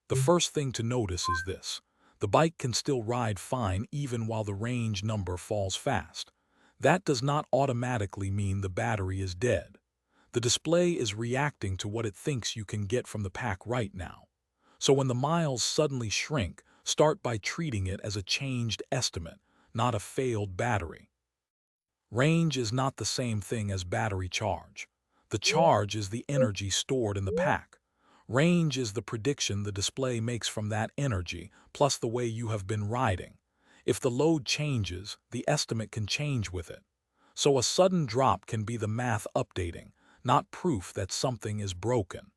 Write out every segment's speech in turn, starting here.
The first thing to notice is this. The bike can still ride fine even while the range number falls fast. That does not automatically mean the battery is dead. The display is reacting to what it thinks you can get from the pack right now. So when the miles suddenly shrink, start by treating it as a changed estimate, not a failed battery. Range is not the same thing as battery charge. The charge is the energy stored in the pack. Range is the prediction the display makes from that energy, plus the way you have been riding. If the load changes, the estimate can change with it. So a sudden drop can be the math updating, not proof that something is broken.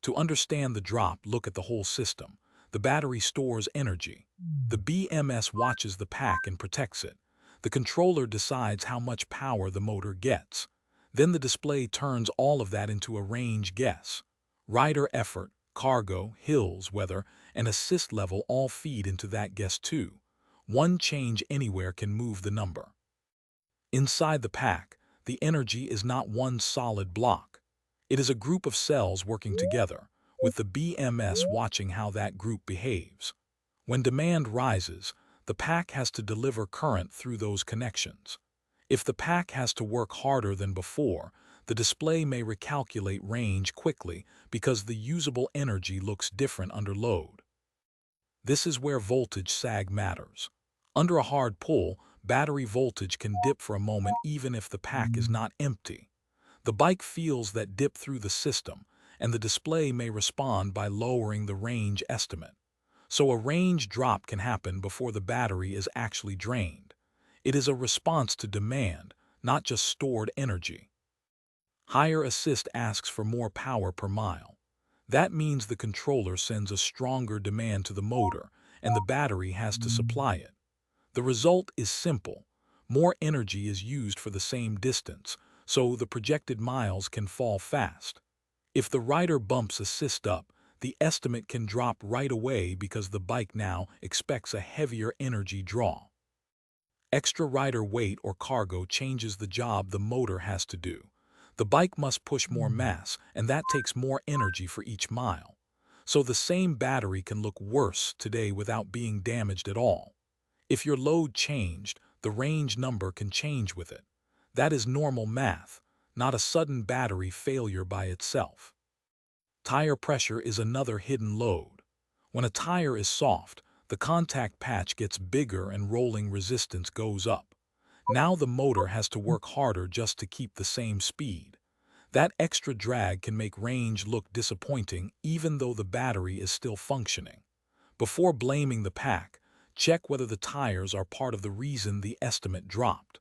To understand the drop, look at the whole system. The battery stores energy. The BMS watches the pack and protects it. The controller decides how much power the motor gets. Then the display turns all of that into a range guess. Rider effort, cargo, hills, weather, and assist level all feed into that guess too. One change anywhere can move the number. Inside the pack, the energy is not one solid block. It is a group of cells working together, with the BMS watching how that group behaves. When demand rises, the pack has to deliver current through those connections. If the pack has to work harder than before, the display may recalculate range quickly because the usable energy looks different under load. This is where voltage sag matters. Under a hard pull, battery voltage can dip for a moment even if the pack is not empty. The bike feels that dip through the system, and the display may respond by lowering the range estimate. So a range drop can happen before the battery is actually drained. It is a response to demand, not just stored energy. Higher assist asks for more power per mile. That means the controller sends a stronger demand to the motor, and the battery has to supply it. The result is simple. More energy is used for the same distance, so the projected miles can fall fast. If the rider bumps assist up, the estimate can drop right away because the bike now expects a heavier energy draw. Extra rider weight or cargo changes the job the motor has to do. The bike must push more mass, and that takes more energy for each mile. So the same battery can look worse today without being damaged at all. If your load changed, the range number can change with it. That is normal math, not a sudden battery failure by itself. Tire pressure is another hidden load. When a tire is soft, the contact patch gets bigger and rolling resistance goes up. Now the motor has to work harder just to keep the same speed. That extra drag can make range look disappointing even though the battery is still functioning. Before blaming the pack, check whether the tires are part of the reason the estimate dropped.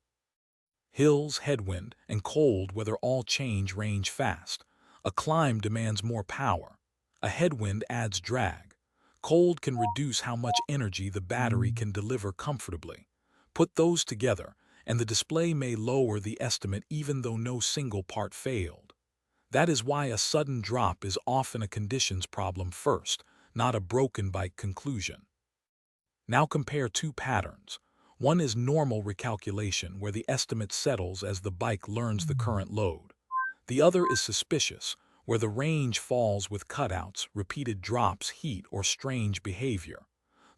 Hills, headwind, and cold weather all change range fast. A climb demands more power. A headwind adds drag. Cold can reduce how much energy the battery can deliver comfortably. Put those together, and the display may lower the estimate even though no single part failed. That is why a sudden drop is often a conditions problem first, not a broken bike conclusion. Now compare two patterns. One is normal recalculation, where the estimate settles as the bike learns the current load. The other is suspicious, where the range falls with cutouts, repeated drops, heat, or strange behavior.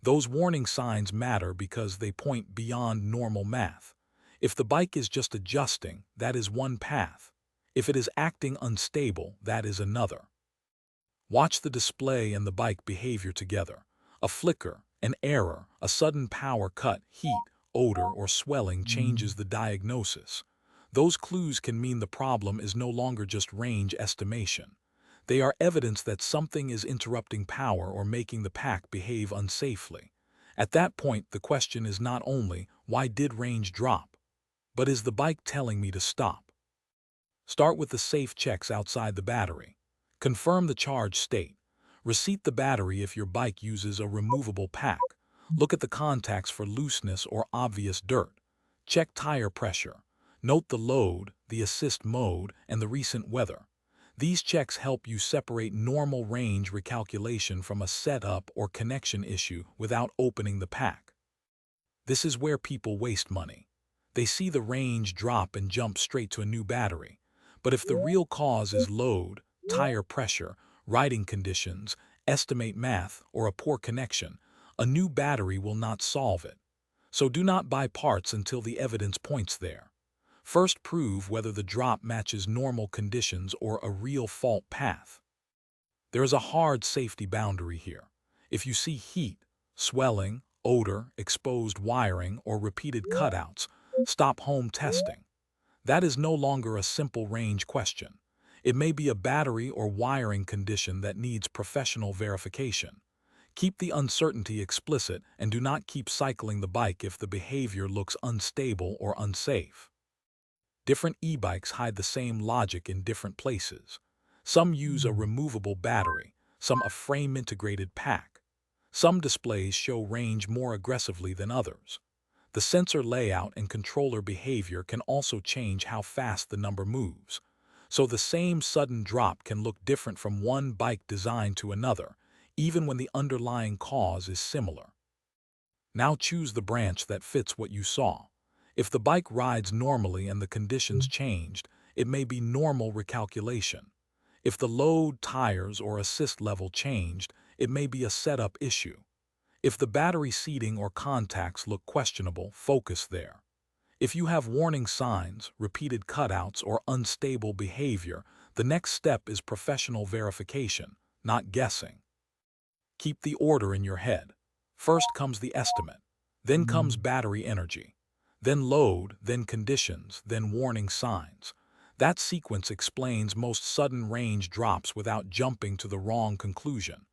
Those warning signs matter because they point beyond normal math. If the bike is just adjusting, that is one path. If it is acting unstable, that is another. Watch the display and the bike behavior together. A flicker, an error, a sudden power cut, heat, odor, or swelling changes the diagnosis. Those clues can mean the problem is no longer just range estimation. They are evidence that something is interrupting power or making the pack behave unsafely. At that point, the question is not only, why did range drop? But is the bike telling me to stop? Start with the safe checks outside the battery. Confirm the charge state. Reseat the battery if your bike uses a removable pack. Look at the contacts for looseness or obvious dirt. Check tire pressure. Note the load, the assist mode, and the recent weather. These checks help you separate normal range recalculation from a setup or connection issue without opening the pack. This is where people waste money. They see the range drop and jump straight to a new battery. But if the real cause is load, tire pressure, riding conditions, estimate math, or a poor connection, a new battery will not solve it. So do not buy parts until the evidence points there. First, prove whether the drop matches normal conditions or a real fault path. There is a hard safety boundary here. If you see heat, swelling, odor, exposed wiring, or repeated cutouts, stop home testing. That is no longer a simple range question. It may be a battery or wiring condition that needs professional verification. Keep the uncertainty explicit and do not keep cycling the bike if the behavior looks unstable or unsafe. Different e-bikes hide the same logic in different places. Some use a removable battery, some a frame-integrated pack. Some displays show range more aggressively than others. The sensor layout and controller behavior can also change how fast the number moves. So the same sudden drop can look different from one bike design to another, even when the underlying cause is similar. Now choose the branch that fits what you saw. If the bike rides normally and the conditions changed, it may be normal recalculation. If the load, tires, or assist level changed, it may be a setup issue. If the battery seating or contacts look questionable, focus there. If you have warning signs, repeated cutouts, or unstable behavior, the next step is professional verification, not guessing. Keep the order in your head. First comes the estimate, then comes battery energy, then load, then conditions, then warning signs. That sequence explains most sudden range drops without jumping to the wrong conclusion.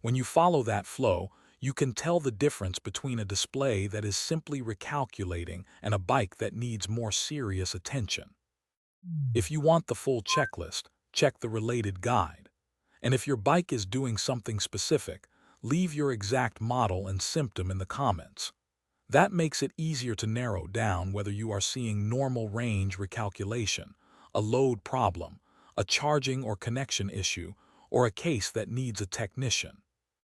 When you follow that flow, you can tell the difference between a display that is simply recalculating and a bike that needs more serious attention. If you want the full checklist, check the related guide. And if your bike is doing something specific, leave your exact model and symptom in the comments. That makes it easier to narrow down whether you are seeing normal range recalculation, a load problem, a charging or connection issue, or a case that needs a technician.